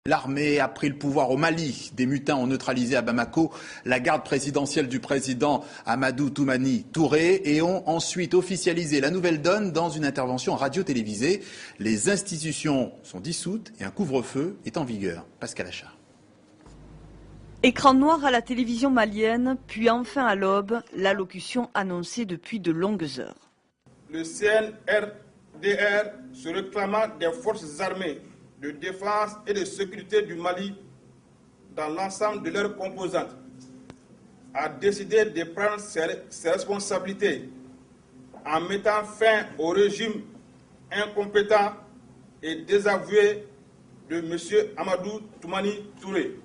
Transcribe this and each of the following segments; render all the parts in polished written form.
L'armée a pris le pouvoir au Mali. Des mutins ont neutralisé à Bamako la garde présidentielle du président Amadou Toumani Touré et ont ensuite officialisé la nouvelle donne dans une intervention radio-télévisée. Les institutions sont dissoutes et un couvre-feu est en vigueur. Pascal Achard. Écran noir à la télévision malienne, puis enfin à l'aube, l'allocution annoncée depuis de longues heures. Le CNRDR, se réclamant des forces armées de défense et de sécurité du Mali dans l'ensemble de leurs composantes, a décidé de prendre ses responsabilités en mettant fin au régime incompétent et désavoué de M. Amadou Toumani Touré.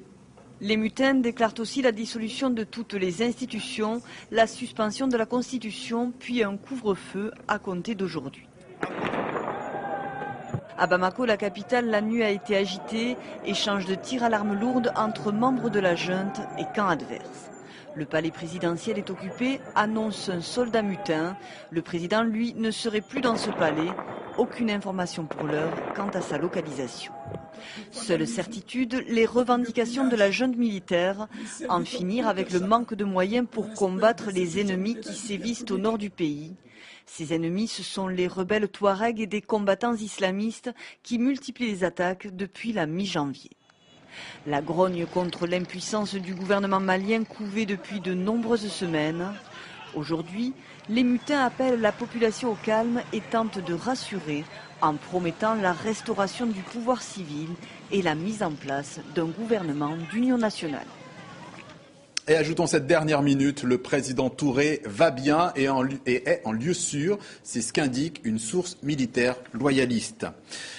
Les mutins déclarent aussi la dissolution de toutes les institutions, la suspension de la Constitution, puis un couvre-feu à compter d'aujourd'hui. À Bamako, la capitale, la nuit a été agitée, échange de tirs à l'arme lourde entre membres de la junte et camps adverses. Le palais présidentiel est occupé, annonce un soldat mutin. Le président, lui, ne serait plus dans ce palais. Aucune information pour l'heure quant à sa localisation. Seule certitude, les revendications de la junte militaire, en finir avec le manque de moyens pour combattre les ennemis qui sévissent au nord du pays. Ces ennemis, ce sont les rebelles Touaregs et des combattants islamistes qui multiplient les attaques depuis la mi-janvier. La grogne contre l'impuissance du gouvernement malien couvait depuis de nombreuses semaines. Aujourd'hui, les mutins appellent la population au calme et tentent de rassurer en promettant la restauration du pouvoir civil et la mise en place d'un gouvernement d'union nationale. Et ajoutons cette dernière minute, le président Touré va bien et est en lieu sûr, c'est ce qu'indique une source militaire loyaliste.